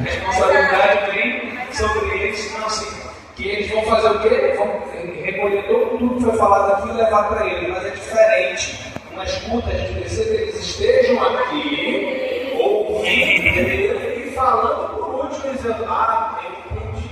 responsabilidade vem sobre eles, não assim, que eles vão fazer o quê? Vão recolher tudo que foi falado aqui e levar para eles, mas é diferente. Uma escuta, a gente precisa que eles estejam aqui, ouvindo e falando por último, dizendo, eu entendi.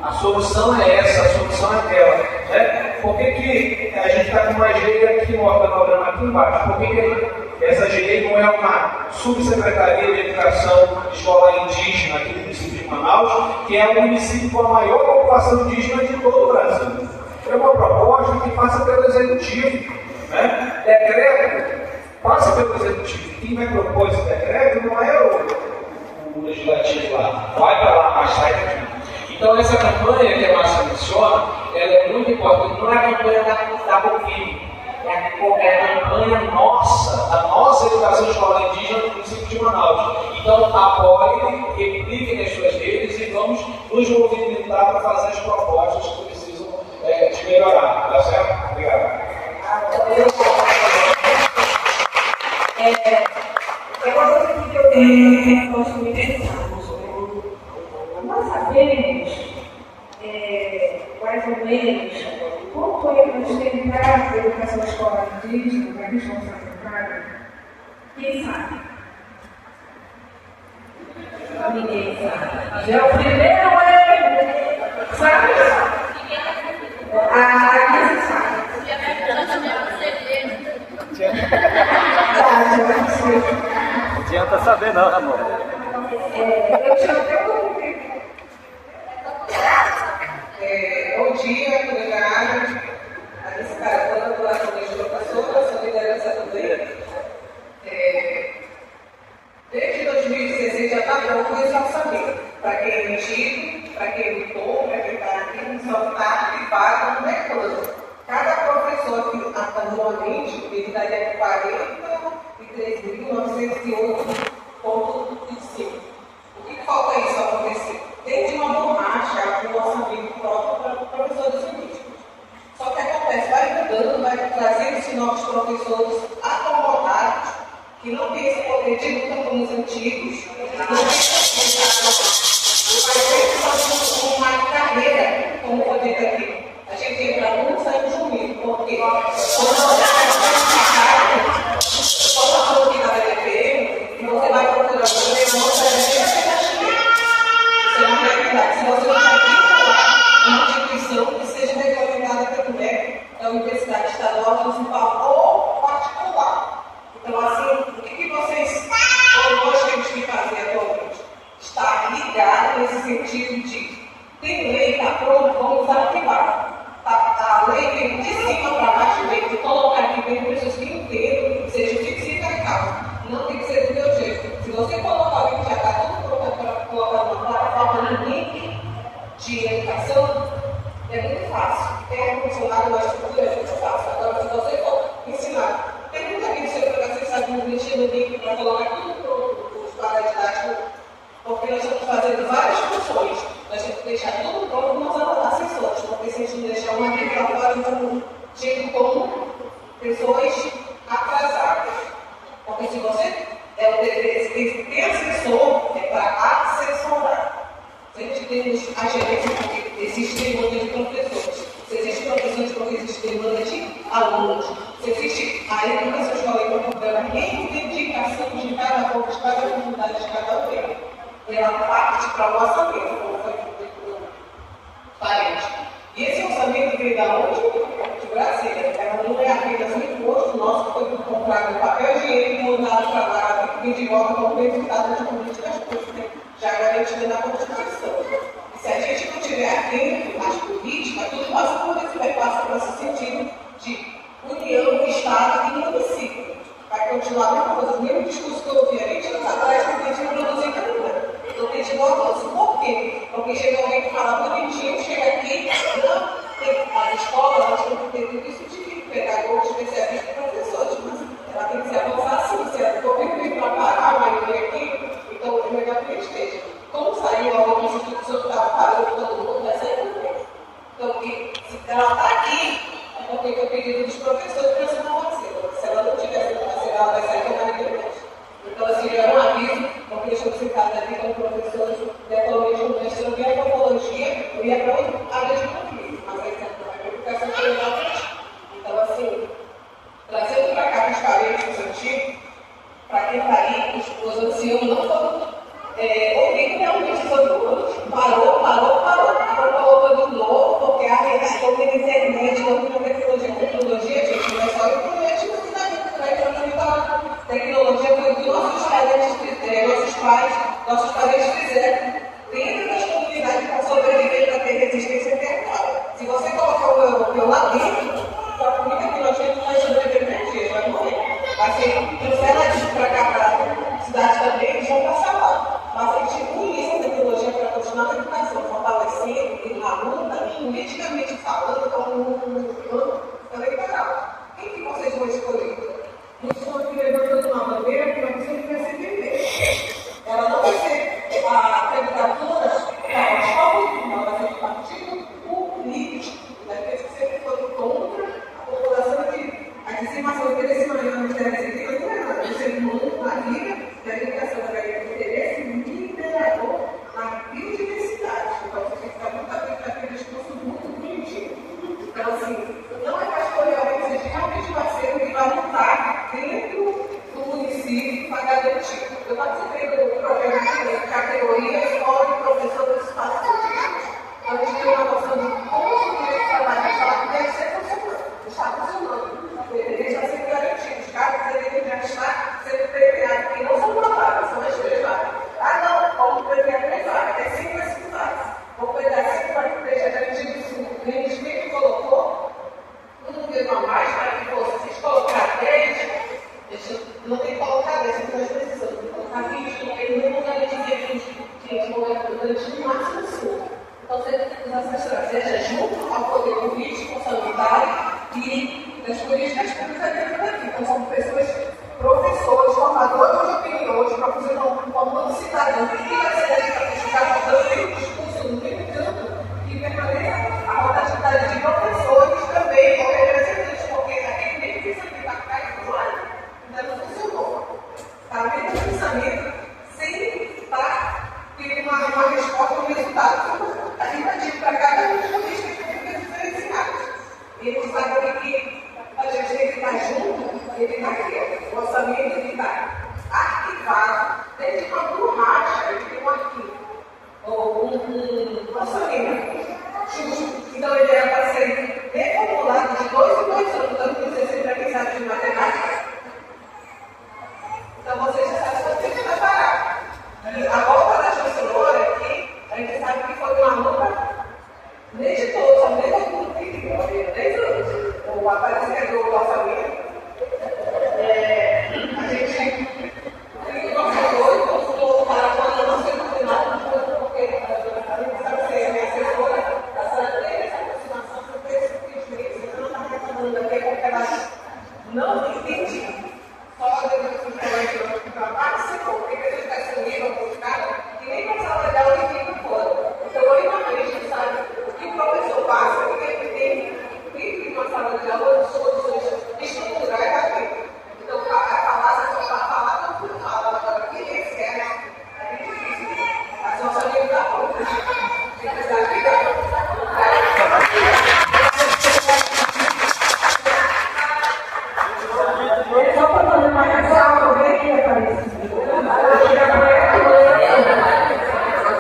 A solução é essa, a solução é aquela. Né? Por que a gente está com uma GEI aqui no organograma aqui embaixo? Por que essa GEI não é uma subsecretaria de educação escolar indígena aqui do município de Manaus, que é o município com a maior população indígena de todo o Brasil? É uma proposta que passa pelo executivo. Né? Decreto passa pelo executivo. Quem vai propor esse decreto não é o legislativo lá. Vai para lá, mas sai daqui. Então essa campanha que a Márcia menciona, ela é muito importante. Não é a campanha da Covid, é a campanha nossa, da nossa educação escolar indígena no município de Manaus. Então apoiem, repliquem as suas redes e vamos nos movimentar para fazer as propostas que precisam de melhorar. Tá certo? Obrigado. É uma coisa que eu tenho gosto muito de pensar. Nós sabemos, mais ou menos, quanto é que nós temos para a educação escolar indígena, para a responsabilidade? Quem sabe? Ninguém sabe. Já o primeiro sabe? Aqui se sabe. Não adianta saber não, amor. Eu já tenho bom dia, colegas. A minha cara toda das professoras, sou liderança também. Desde 2016 já está pronto esse orçamento. Para quem é antigo, para quem lutou, para quem está aqui, só está e paga, não é coisa. Cada professor que atualmente, ele daria 43.908,25. O que falta isso acontecer? Tem de uma borracha, um orçamento próprio para professores indígenas. Só que acontece, vai mudando, vai trazendo-se novos professores acomodados, que não têm esse poder de luta como os antigos, não tem uma carreira, como foi dito aqui. A gente entra muito, saímos comigo, porque quando você falou que na DPM, você vai procurar você não vai isso é uma realidade. Se você não tem uma instituição que seja regulamentada pelo MEC, da Universidade Estadual, Municipal ou particular. Então, assim, o que vocês, ou nós temos que fazer atualmente? Estar ligado nesse sentido de tem lei, está pronto, vamos arquivar. A lei vem de cima para baixo, vem de colocar aqui dentro pessoas que entendam, que seja fixa e calma. Não tem que ser do meu jeito. Se você colocar alguém que já está tudo pronto para colocar numa plataforma no link de educação, é muito fácil. Tem um funcionário mais estrutura, é muito fácil. Agora, se você for ensinar, pergunta aqui no seu programa, você sabe mexer no link para colocar tudo pronto, os paradidáticos, porque nós estamos fazendo várias funções. Nós temos que deixar tudo pronto nos assessores, porque se a gente não deixar uma aqui para fora, então chega como pessoas atrasadas. Porque se você tem assessor, é para assessorar. Se a gente tem a gerência, porque existe demanda de professores. Se existe professores, porque existe demanda de alunos. Se existe a educação escolar e programa, reivindicação de cada povo, de cada comunidade, de cada aldeia. Ela parte para o orçamento, como foi feito pelo parente. E esse orçamento veio da onde? De Brasília. Ela não é apenas um imposto nosso que foi comprado no papel higiênico e mandado para lá, e de volta como resultado de políticas públicas, já garantida na Constituição. E se a gente não tiver atento às políticas, tudo passa por esse bypass para esse sentido de união, Estado e município. Vai continuar a mesma coisa, o mesmo discurso que eu ouvi há 20 anos atrás, que a gente não produzir nada. Então tem de volta isso. Por quê? Porque chega alguém que fala bonitinho, chega aqui, não, as escolas, elas têm que ter tudo isso de pedagogos, especialistas e professores, mas ela tem que se avançar sim, se ela for vir para parar a maioria aqui, então é melhor que esteja. Como saiu alguma instituição que estava parando todo mundo, vai sair também. Então, se ela está aqui, é porque foi pedido dos professores para assinar uma vacina. Se ela não tivesse vacina, ela vai sair com a internet. Então, assim, é um aviso, porque eu estou sentada aqui como professor nossos parentes fizeram dentro das comunidades para sobreviver, para ter resistência territorial. Se você colocar o europeu lá dentro, a comida que nós temos vai sobreviver 3 dias, vai morrer. Vai ser canceladinho para cá, para a cidade também, eles vão passar lá. Mas a gente une essa tecnologia para continuar a educação, fortalecendo e na luta, politicamente falando, como um plano eleitoral. Quem que vocês vão escolher? Não estou aqui levantando uma bandeira que vai sempre vai ser defender. Ela não vai ser a candidatura da escola, não vai ser do partido político. Daqueles que sempre foram contra a população de a dizimação do interesse maior no Ministério da Educação. O ser humano, a vida da educação vai ter interesse liberador na biodiversidade. Então, você tem que ficar muito atento àquele discurso muito bonitinho. Então, assim, não é para escolher alguém que seja realmente parceiro que vai lutar dentro do município para garantir. Eu participei do projeto de categoria Escola de Professor do Espaço Público. Então, a gente tem uma noção de como os direitos trabalhistas deve ser funcionando. Está funcionando. O deveria já ser garantido. Os cargos deveriam já estar sendo preparados. E não são uma vaga, são as 3 vagas. Ah, não, vamos preparar 3 vagas. É 5 a 5 vagas. Vamos preparar 5 para que esteja garantido 5. O ministro colocou, não deu a mais para que vocês colocar 10. Não tem que colocar 10, porque nós precisamos colocar 20, porque ele não vai dizer que os governadores no máximo 5. Então, você tem que usar essa estratégia junto ao poder político, sanitário e das políticas públicas dentro daqui. Então, são pessoas, professores, formadores de opiniões, para fazer um comando cidadão que vai ser ali para ficar faltando o discurso no meio campo e permaneça a rotatividade de professores também, como representantes, porque aquele meio que você está caindo lá, ainda não funcionou. Está vendo o pensamento sem estar tendo uma resposta ao resultado. A gente vai dizer para cada um dos políticos que tem diferenciados. E eles sabem que a gente tem que estar junto, ele está aqui. O orçamento ele está arquivado dentro de uma borracha, ele tem um arquivo. Ou um orçamento justo. Então ele era para ser reformulado de 2 em 2 anos, tanto que você sempre sabe de matemática. Então vocês já sabem que você tem que preparar. E a volta da chancelora aqui, a gente sabe que foi uma luta desde todos, desde o grupo desde o aparecimento do orçamento. A gente tem o nosso apoio, consultou para quando não ser condenado, porque a gente sabe que é assessora da cidade, essa aproximação com o preço que fez, então não está reclamando aqui, porque ela não entendi. Só depois que ela participou, porque a gente está se unindo a buscar, e nem para a sala de aula e fica fora. Então, aí na frente, sabe, o que o professor passa, porque ele tem dentro de uma sala de aula soluções estruturais aqui. Então, a falácia só está falada por fala, agora quem recebe é difícil. A nossa língua da boca. Tem que estar ligado. Só para fazer uma ressalva, eu venho aqui aparecer.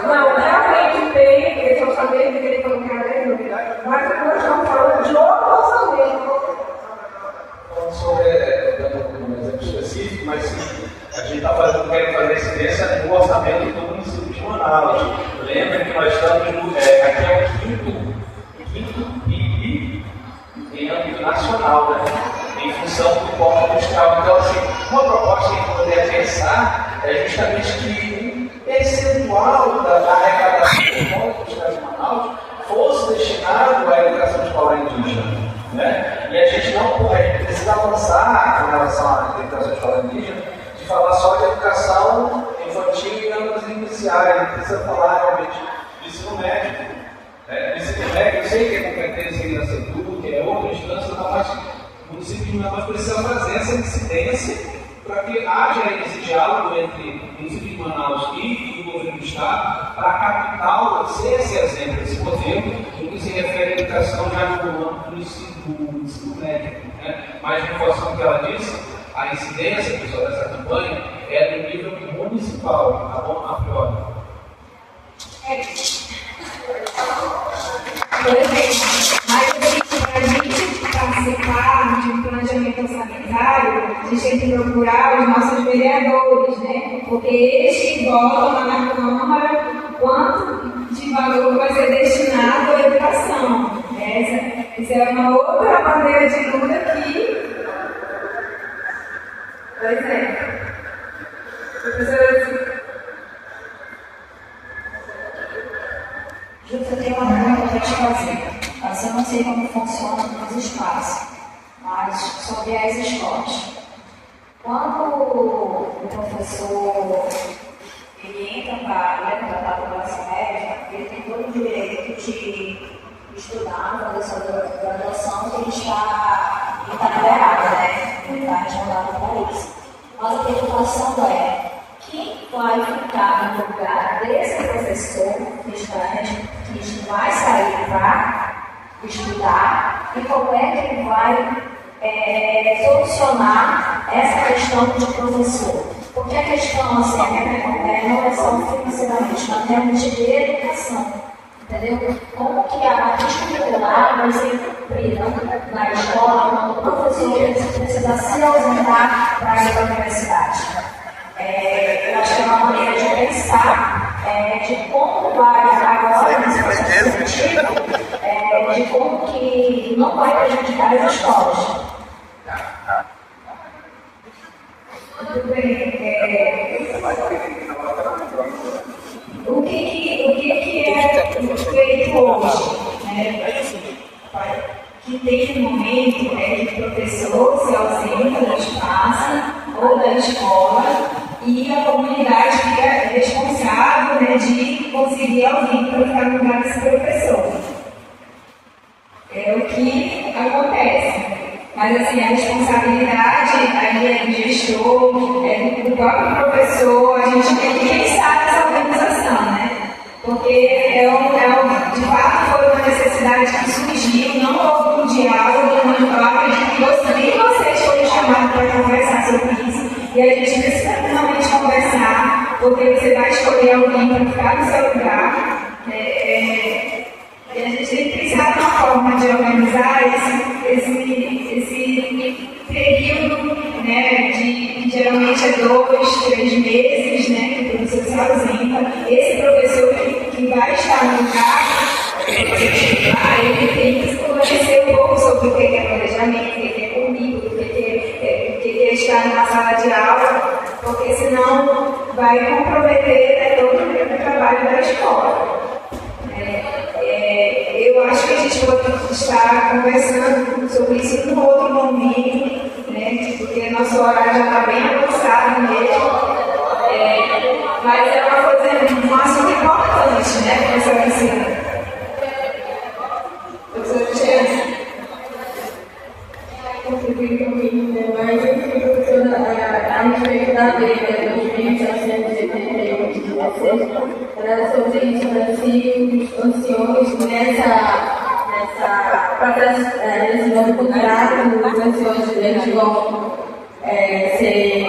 Não, realmente tem esse orçamento que ele colocou dentro, mas nós estamos falando de outro orçamento. Falando sobre, dando um exemplo específico, mas a gente está querendo fazer incidência no orçamento do município de Manaus. Lembra que nós estamos aqui é o quinto PIB em âmbito nacional, né? Em função do porte industrial. Então, assim, uma proposta que a gente poderia pensar é justamente que um percentual da arrecadação do porte industrial de Manaus fosse destinado à educação escolar indígena. Né? E a gente precisa avançar com relação à educação escolar indígena, de falar só de educação infantil e anos iniciais. A gente precisa falar realmente de ensino médio. Ensino médio, eu sei que é competência em Iracetuba, que é outra instância, mas o município de Manaus precisa fazer essa incidência para que haja esse diálogo entre o município de Manaus e o governo do Estado, para a capital ser esse exemplo, esse modelo, no que se refere à educação já no âmbito do ensino médio. Né? Mas, reforçando o que ela disse, a incidência, pessoal, dessa campanha é do nível municipal, tá bom? A priori. Por exemplo, mas para a gente participar de um planejamento orçamentário, a gente tem que procurar os nossos vereadores, né? Porque eles que votam lá na Câmara quanto de valor vai ser destinado à educação. Essa é uma outra bandeira de luta que... Pois é. Professora... Júlia, eu tenho uma pergunta para te fazer. Mas eu não sei como funciona nos espaços, mas sobre as escolas. Quando o professor ele entra para contratar pela classe média, ele tem todo o direito de estudar, fazer sua graduação, que ele está liberado, né? Ele está respondendo para isso. Mas a preocupação é quem vai ficar no lugar desse professor que vai sair para estudar e como é que ele vai solucionar essa questão de professor. Porque a questão, assim, não é só financeiramente, mas realmente de educação. Entendeu? Como que a matriz curricular vai ser cumprida na escola quando o professor precisa se ausentar para ir para a universidade? Eu acho que é uma maneira de pensar de como vai agora nesse processo seletivo, de como que não vai prejudicar as escolas. Muito bem. O que é feito hoje? Que tem um momento que o professor se ausenta do espaço ou da escola e a comunidade fica responsável de conseguir alguém para ficar no lugar desse professor. É o que acontece. Mas assim, a responsabilidade aí é do gestor, do próprio professor, a gente tem que pensar nessa organização, né? Porque de fato foi uma necessidade que surgiu, não houve um diálogo, eu acredito que vocês foram chamados para conversar sobre isso, e a gente precisa realmente conversar, porque você vai escolher alguém para ficar no seu lugar. E a gente tem que pensar numa forma de organizar esse período, né, que geralmente é 2, 3 meses, né, que o professor se ausenta. Esse professor que vai estar no lugar, ele tem que conhecer um pouco sobre o que é planejamento, o que é comigo, o que é estar na sala de aula, porque senão vai comprometer todo o trabalho da escola. Eu acho que a gente pode estar conversando sobre isso em um outro momento, né, porque nosso horário já está bem avançado mesmo. Mas é uma coisa, um assunto importante, né, professora Cristina? Professora Cristina? Contribuir comigo, né? Mas enfim, professora, a respeito da lei de 1978, era sobre isso, né? Se os senhores nesse novo contrato, os senhores eles vão ser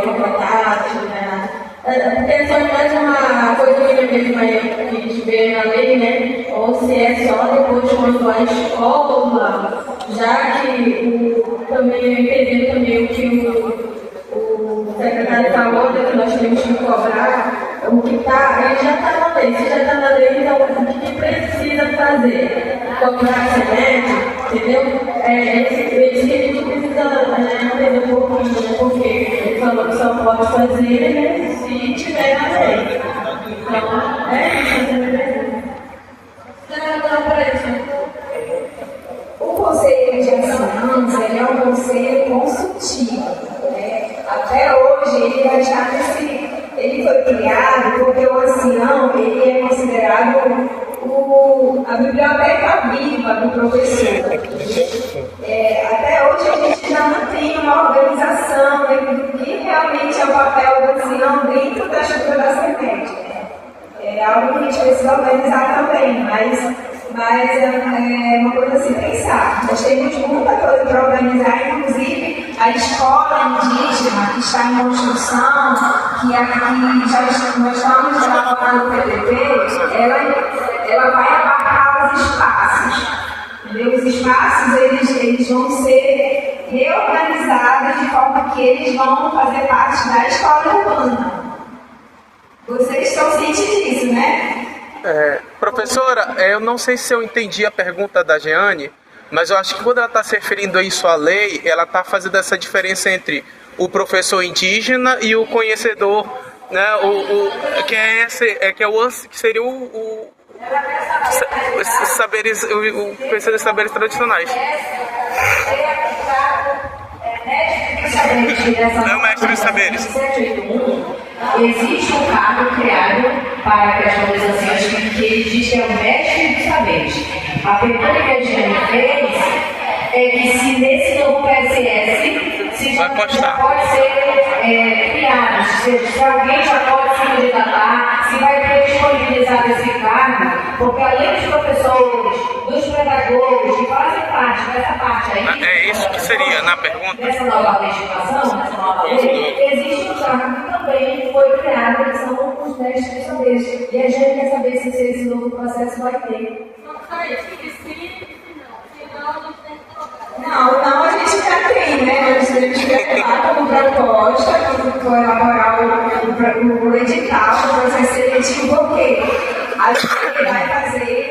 contratados, né? Porque só mais uma coisa que a gente vê na lei, né? Ou se é só depois quando a escola, já que também entendendo também o que o secretário falou, né, que nós temos que cobrar, o que está, ele já está na lei, se já está na lei, então o que precisa fazer? Cobrar semente, entendeu? Esse que a gente precisa entender um pouquinho, né, porque ele falou que só pode fazer, né, se tiver na lei. Então, O Conselho de Anciãos é um conselho consultivo. Até hoje ele vai estar ele foi criado porque o ancião ele é considerado a biblioteca viva do professor. Até hoje a gente ainda não tem uma organização do que realmente é o papel do ancião dentro da estrutura da semente. É algo que a gente precisa organizar também, mas é uma coisa a se pensar. Nós temos muita coisa para organizar, inclusive a escola indígena que está em construção, que aqui nós estamos trabalhando no PDP, ela vai abarcar os espaços. Entendeu? Os espaços eles vão ser reorganizados de forma que eles vão fazer parte da escola urbana. Vocês estão cientes disso, né? Professora, eu não sei se eu entendi a pergunta da Jeane, mas eu acho que quando ela está se referindo a isso à lei, ela está fazendo essa diferença entre o professor indígena e o conhecedor, né, que seria o saberes, o conhecedor de saberes tradicionais. É o mestre dos saberes. Existe um cargo criado para as organizações que ele diz que é o mestre dos saberes. A pergunta que a gente fez é que se nesse novo PSS se já pode ser criado, se alguém já pode se candidatar, se vai ter disponibilizado esse cargo, porque além dos professores, dos pedagogos que fazem parte dessa parte aí, é isso que seria na pergunta. Nessa nova legislação, nessa nova lei, existe um cargo que também foi criado, que são os mestres dos saberes. E a gente quer saber se esse novo processo vai ter. Não, a gente já tem, né? Nós temos que levar como proposta, quando for elaborar o edital, o processo seletivo, porque a gente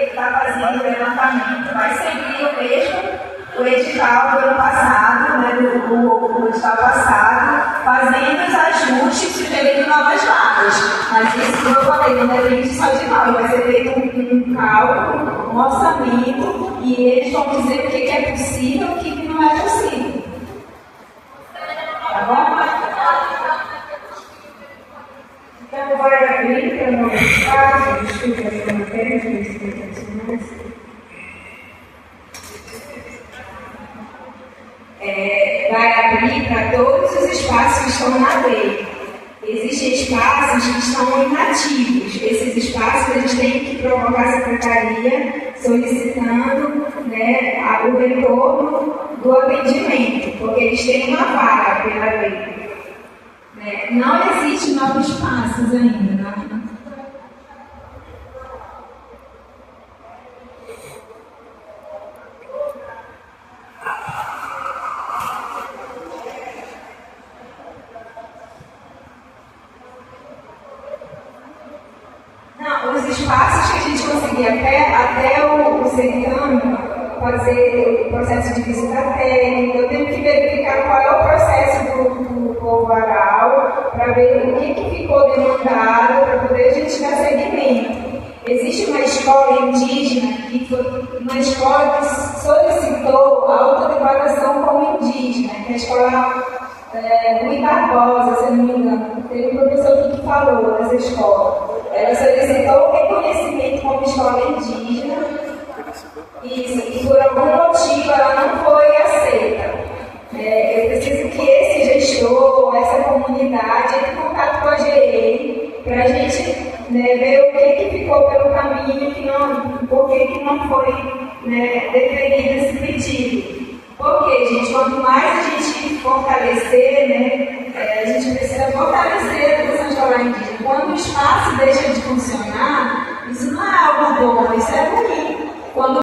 está fazendo o levantamento, vai seguir o mesmo o edital do ano passado, né, do edital passado, fazendo os ajustes, sugerindo novas vagas. Mas isso, como eu falei, não depende só de nós, vai ser feito um cálculo, um orçamento, e eles vão dizer o que é possível e o que não é possível. Tá bom? Então, vai abrir para novos espaços, desculpa, essa matéria de explicações. Vai abrir para todos os espaços que estão na lei. Existem espaços que estão inativos. Esses espaços a gente tem que provocar a secretaria solicitando, né, o retorno do atendimento, porque eles têm uma vaga pela lei. Não existem novos espaços ainda. Né? Os espaços que a gente conseguia até o certame fazer o processo de visita técnica, eu tenho que verificar qual é o processo do povo oral para ver o que ficou demandado para poder a gente dar seguimento. Existe uma escola indígena que foi uma escola que solicitou a autodeclaração como indígena, que é a escola Rui Barbosa, se não me engano. Teve um professor aqui que falou dessa escola. Ela solicitou o reconhecimento como escola indígena e por algum motivo ela não foi aceita. Eu preciso que esse gestor, essa comunidade, entre em contato com a GE para a gente ver o que ficou pelo caminho, por que não foi deferido esse pedido. Porque, gente, quanto mais a gente fortalecer, a gente precisa fortalecer a educação escolar indígena. Quando o espaço deixa de funcionar, isso não é algo bom, isso é ruim. Quando